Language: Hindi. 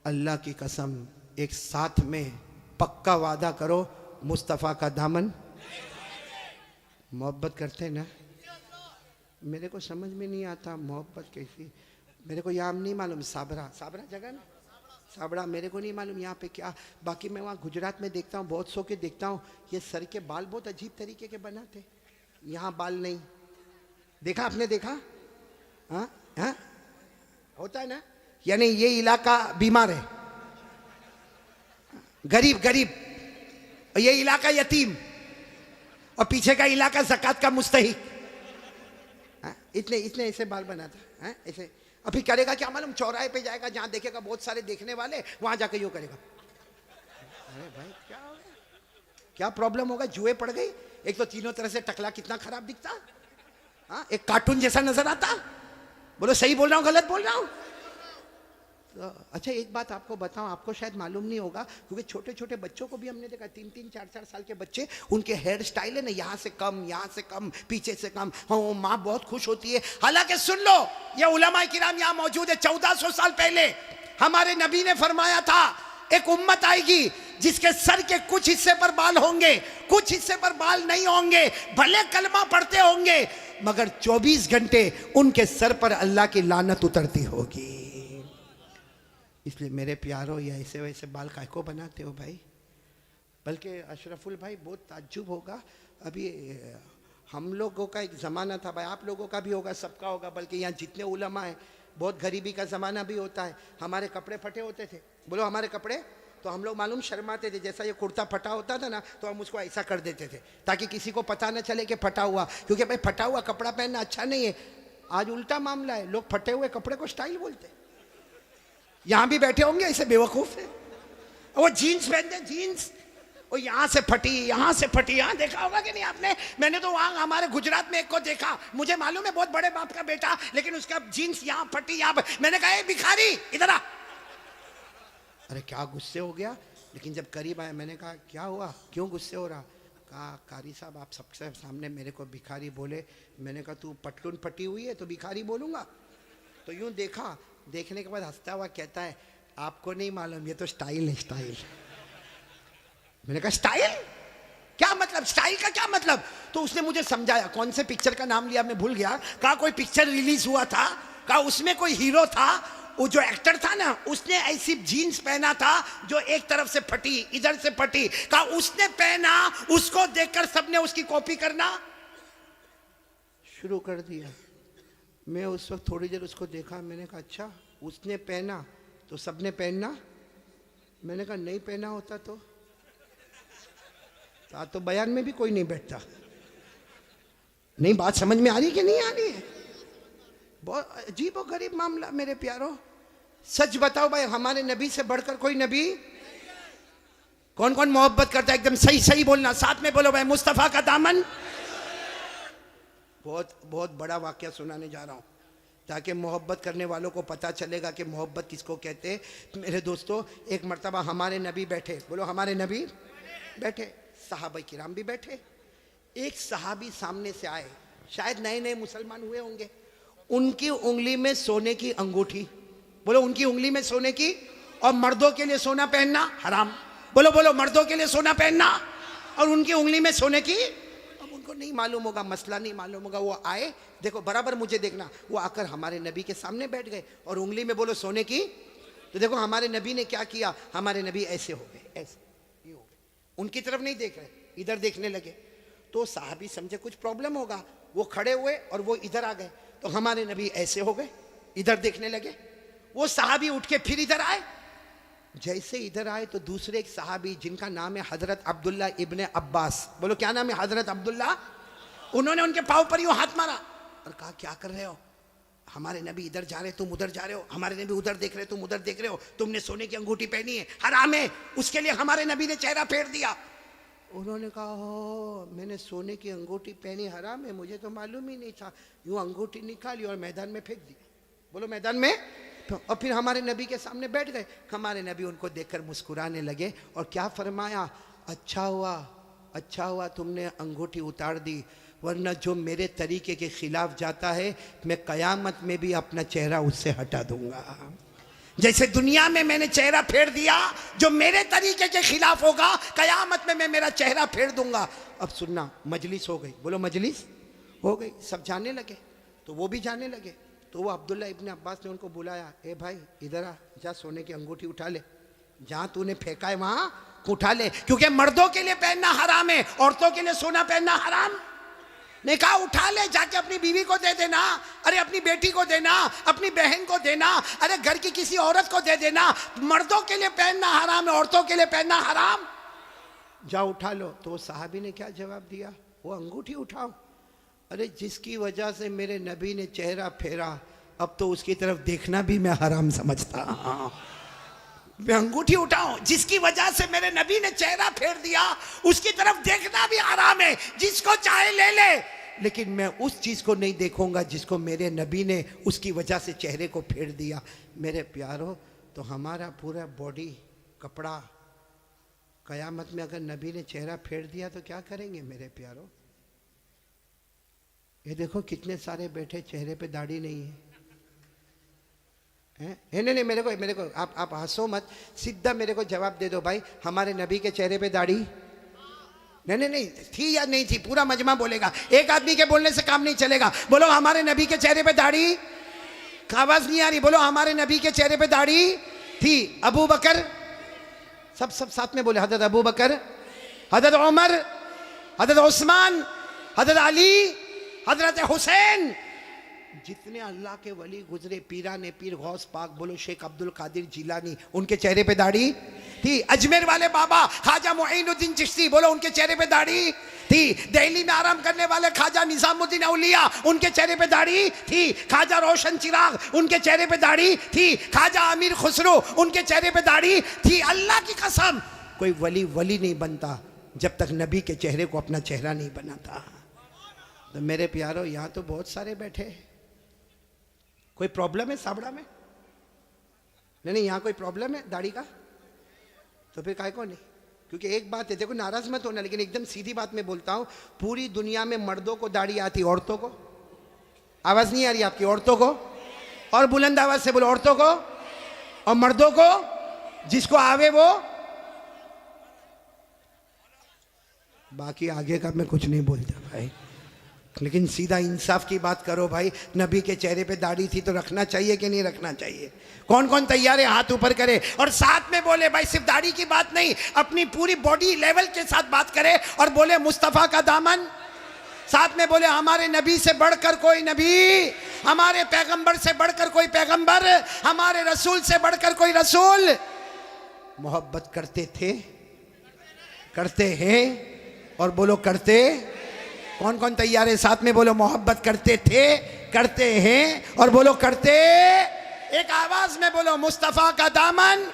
अल्लाह की कसम, एक साथ में पक्का वादा करो, मुस्तफ़ा का दामन। मोहब्बत करते हैं ना? मेरे को समझ में नहीं आता मोहब्बत कैसी। मेरे को यहाँ नहीं मालूम, साबरा साबरा जगह ना, साबड़ा, मेरे को नहीं मालूम यहाँ पे क्या। बाकी मैं वहाँ गुजरात में देखता हूँ, बहुत सौ के देखता हूँ, ये सर के बाल बहुत अजीब तरीके के बनाते, यहाँ बाल नहीं। देखा आपने? देखा? हाँ हाँ, होता है ना। यानी ये इलाका बीमार है, गरीब गरीब, और ये इलाका यतीम, और पीछे का इलाका ज़कात का मुस्तहिक। इतने इतने ऐसे बाल बनाता है ऐसे। अभी करेगा क्या मालूम, चौराहे पे जाएगा, जहां देखेगा बहुत सारे देखने वाले, वहां जाकर यूं करेगा। अरे भाई क्या हो गया? क्या प्रॉब्लम होगा? जुए पड़ गई। एक तो तीनों तरह से टकला कितना खराब दिखता, हाँ, एक कार्टून जैसा नजर आता। बोलो सही बोल रहा हूँ गलत बोल रहा हूँ? तो अच्छा एक बात आपको बताऊं, आपको शायद मालूम नहीं होगा, क्योंकि छोटे छोटे बच्चों को भी हमने देखा, 3-3, 4-4 साल के बच्चे, उनके हेयर स्टाइल है ना, यहाँ से कम, यहाँ से कम, पीछे से कम। हाँ, माँ बहुत खुश होती है। हालांकि सुन लो, ये उलमा किराम यहाँ मौजूद है, 1400 साल पहले हमारे नबी ने फरमाया था, एक उम्मत आएगी जिसके सर के कुछ हिस्से पर बाल होंगे, कुछ हिस्से पर बाल नहीं होंगे, भले कलमा पढ़ते होंगे, मगर 24 घंटे उनके सर पर अल्लाह की लानत उतरती होगी। इसलिए मेरे प्यारो, ये ऐसे वैसे बाल काय को बनाते हो भाई? बल्कि अशरफुल भाई बहुत ताज्जुब होगा, अभी हम लोगों का एक ज़माना था भाई, आप लोगों का भी होगा, सबका होगा, बल्कि यहाँ जितने उलमा हैं, बहुत गरीबी का ज़माना भी होता है। हमारे कपड़े फटे होते थे, बोलो हमारे कपड़े, तो हम लोग मालूम शर्माते थे। जैसा ये कुर्ता फटा होता था ना, तो हम उसको ऐसा कर देते थे ताकि किसी को पता ना चले कि फटा हुआ, क्योंकि भाई फटा हुआ कपड़ा पहनना अच्छा नहीं है। आज उल्टा मामला है, लोग फटे हुए कपड़े को स्टाइल बोलते हैं। यहाँ भी बैठे होंगे ऐसे बेवकूफ है, वो जीन्स पहनते, जीन्स और यहाँ से फटी, यहाँ से फटी। यहाँ देखा होगा कि नहीं आपने? मैंने तो वहाँ हमारे गुजरात में एक को देखा, मुझे मालूम है बहुत बड़े बाप का बेटा, लेकिन उसका जीन्स यहाँ फटी, यहाँ। मैंने कहा भिखारी इधर आ। अरे क्या गुस्से हो गया, लेकिन जब करीब आया मैंने कहा क्या हुआ, क्यों गुस्से हो रहा? कहा कारी साहब आप सबसे सामने मेरे को भिखारी बोले। मैंने कहा तू पटलून फटी हुई है तो भिखारी बोलूँगा? तो यूँ देखा, देखने के बाद हंसता हुआ कहता है आपको नहीं मालूम, ये तो स्टाइल है, स्टाइल। मैंने कहा स्टाइल क्या मतलब, स्टाइल का क्या मतलब? तो उसने मुझे समझाया, कौन से पिक्चर का नाम लिया मैं भूल गया। कहा कोई पिक्चर रिलीज हुआ था, कहा उसमें कोई हीरो था, वो जो एक्टर था ना, उसने ऐसी जीन्स पहना था जो एक तरफ से फटी, इधर से फटी। कहा उसने पहना, उसको देखकर सबने उसकी कॉपी करना शुरू कर दिया। मैं उस वक्त थोड़ी देर उसको देखा, मैंने कहा अच्छा उसने पहना तो सबने पहनना? मैंने कहा नहीं पहना होता तो बयान में भी कोई नहीं बैठता। नहीं, बात समझ में आ रही कि नहीं आ रही है? बहुत अजीब और गरीब मामला मेरे प्यारो। सच बताओ भाई, हमारे नबी से बढ़कर कोई नबी? कौन कौन मोहब्बत करता है? एकदम सही सही बोलना, साथ में बोलो भाई, मुस्तफा का दामन। बहुत बहुत बड़ा वाकया सुनाने जा रहा हूँ ताकि मोहब्बत करने वालों को पता चलेगा कि मोहब्बत किसको कहते हैं। मेरे दोस्तों, एक मर्तबा हमारे नबी बैठे, बोलो हमारे नबी बैठे, सहाबा किराम भी बैठे। एक सहाबी सामने से आए, शायद नए नए मुसलमान हुए होंगे। उनकी उंगली में सोने की अंगूठी, बोलो उनकी उंगली में सोने की, और मर्दों के लिए सोना पहनना हराम। बोलो बोलो, मर्दों के लिए सोना पहनना और उनकी उंगली में सोने की। अब उनको नहीं मालूम होगा, मसला नहीं मालूम होगा, वो आए, देखो बराबर मुझे देखना, वो आकर हमारे नबी के सामने बैठ गए और उंगली में बोलो सोने की। तो देखो हमारे नबी ने क्या किया, हमारे नबी ऐसे हो गए, ऐसे ये हो गए, उनकी तरफ नहीं देख रहे, इधर देखने लगे। तो साहबी समझे कुछ प्रॉब्लम होगा, वो खड़े हुए और वो इधर आ गए। तो हमारे नबी ऐसे हो गए, इधर देखने लगे। वो साहबी उठ के फिर इधर आए। जैसे इधर आए तो दूसरे एक साहबी जिनका नाम है हजरत अब्दुल्ला इब्ने अब्बास, बोलो क्या नाम है? हजरत अब्दुल्ला। उन्होंने उनके पाँव पर यूं हाथ मारा और कहा क्या कर रहे हो? हमारे नबी इधर जा रहे, तुम उधर जा रहे हो। हमारे नबी उधर देख रहे, तुम उधर देख रहे हो। तुमने सोने की अंगूठी पहनी है, हराम है। उसके लिए हमारे नबी ने चेहरा फेर दिया। उन्होंने कहा हो, मैंने सोने की अंगूठी पहनी, हराम है, मुझे तो मालूम ही नहीं था। यूं अंगूठी निकाली और मैदान में फेंक दी, बोलो मैदान में। और फिर हमारे नबी के सामने बैठ गए। हमारे नबी उनको देखकर मुस्कुराने लगे और क्या फरमाया, अच्छा हुआ तुमने अंगूठी उतार दी, वरना जो मेरे तरीके के खिलाफ जाता है मैं क़यामत में भी अपना चेहरा उससे हटा दूंगा। जैसे दुनिया में मैंने चेहरा फेर दिया, जो मेरे तरीके के खिलाफ होगा कयामत में मैं मेरा चेहरा फेर दूंगा। अब सुनना, मजलिस हो गई, बोलो मजलिस हो गई, सब जाने लगे, तो वो भी जाने लगे। तो वो अब्दुल्ला इब्न अब्बास ने उनको बुलाया, ए भाई इधर आ, जा सोने की अंगूठी उठा ले, जहां तूने फेंका है वहां उठा ले, क्योंकि मर्दों के लिए पहनना हराम है, औरतों के लिए सोना पहनना हराम। ने कहा उठा ले, जाके अपनी बीवी को दे देना, अरे अपनी बेटी को देना, अपनी बहन को देना, अरे घर की किसी औरत को दे देना। मर्दों के लिए पहनना हराम है, औरतों के लिए पहनना हराम। जा उठा लो। तो वो साहबी ने क्या जवाब दिया, वो अंगूठी उठाओ, अरे जिसकी वजह से मेरे नबी ने चेहरा फेरा, अब तो उसकी तरफ देखना भी मैं हराम समझता। मैं अंगूठी उठाऊं, जिसकी वजह से मेरे नबी ने चेहरा फेर दिया, उसकी तरफ देखना भी हराम है। जिसको चाहे ले ले, लेकिन मैं उस चीज को नहीं देखूंगा जिसको मेरे नबी ने उसकी वजह से चेहरे को फेर दिया। मेरे प्यारो, तो हमारा पूरा बॉडी कपड़ा, कयामत में अगर नबी ने चेहरा फेर दिया तो क्या करेंगे मेरे प्यारो? ये देखो कितने सारे बैठे, चेहरे पे दाढ़ी नहीं है। नहीं, मेरे को आप हंसो मत, सीधा मेरे को जवाब दे दो भाई, हमारे नबी के चेहरे पे दाढ़ी नहीं थी या नहीं थी? पूरा मजमा बोलेगा, एक आदमी के बोलने से काम नहीं चलेगा। बोलो हमारे नबी के चेहरे पे दाढ़ी, आवाज नहीं आ रही, बोलो हमारे नबी के चेहरे पे दाढ़ी थी। अबू बकर, सब साथ में बोले, हजरत अबू बकर, हजरत उमर, हजरत उस्मान, हजरत अली, हजरत हुसैन, जितने अल्लाह के वली गुजरे, पीराने पीर गौस पाक, बोलो शेख अब्दुल कादिर जिलानी, उनके चेहरे पे दाढ़ी थी। अजमेर वाले बाबा ख्वाजा मुईनुद्दीन चिश्ती, बोलो उनके चेहरे पे दाढ़ी थी। दिल्ली में आराम करने वाले ख्वाजा निजामुद्दीन औलिया, उनके चेहरे पे दाढ़ी थी। ख्वाजा रोशन चिराग, उनके चेहरे पे दाढ़ी थी। ख्वाजा अमीर खुसरो, उनके चेहरे पे दाढ़ी थी। अल्लाह की कसम, कोई वली नहीं बनता जब तक नबी के चेहरे को अपना चेहरा नहीं बनाता। तो मेरे प्यारो, यहाँ तो बहुत सारे बैठे, कोई प्रॉब्लम है साबड़ा में? नहीं, यहाँ कोई प्रॉब्लम है दाढ़ी का? तो फिर काय को नहीं? क्योंकि एक बात है, देखो नाराज मत होना, लेकिन एकदम सीधी बात मैं बोलता हूँ, पूरी दुनिया में मर्दों को दाढ़ी आती, औरतों को? आवाज नहीं आ रही आपकी? औरतों को? और बुलंद आवाज से बोलो, औरतों को और मर्दों को, जिसको आवे वो। बाकी आगे का मैं कुछ नहीं बोलता भाई, लेकिन सीधा इंसाफ की बात करो भाई। नबी के चेहरे पे दाढ़ी थी तो रखना चाहिए कि नहीं रखना चाहिए? कौन कौन तैयार है हाथ ऊपर करे और साथ में बोले भाई, सिर्फ दाढ़ी की बात नहीं, अपनी पूरी बॉडी लेवल के साथ बात करे और बोले मुस्तफा का दामन, साथ में बोले हमारे नबी से बढ़कर कोई नबी, हमारे पैगंबर से बढ़कर कोई पैगंबर, हमारे रसूल से बढ़कर कोई रसूल। मोहब्बत करते थे, करते हैं, और बोलो करते। कौन कौन तैयार है? साथ में बोलो मोहब्बत करते थे, करते हैं, और बोलो करते। एक आवाज में बोलो मुस्तफा का दामन।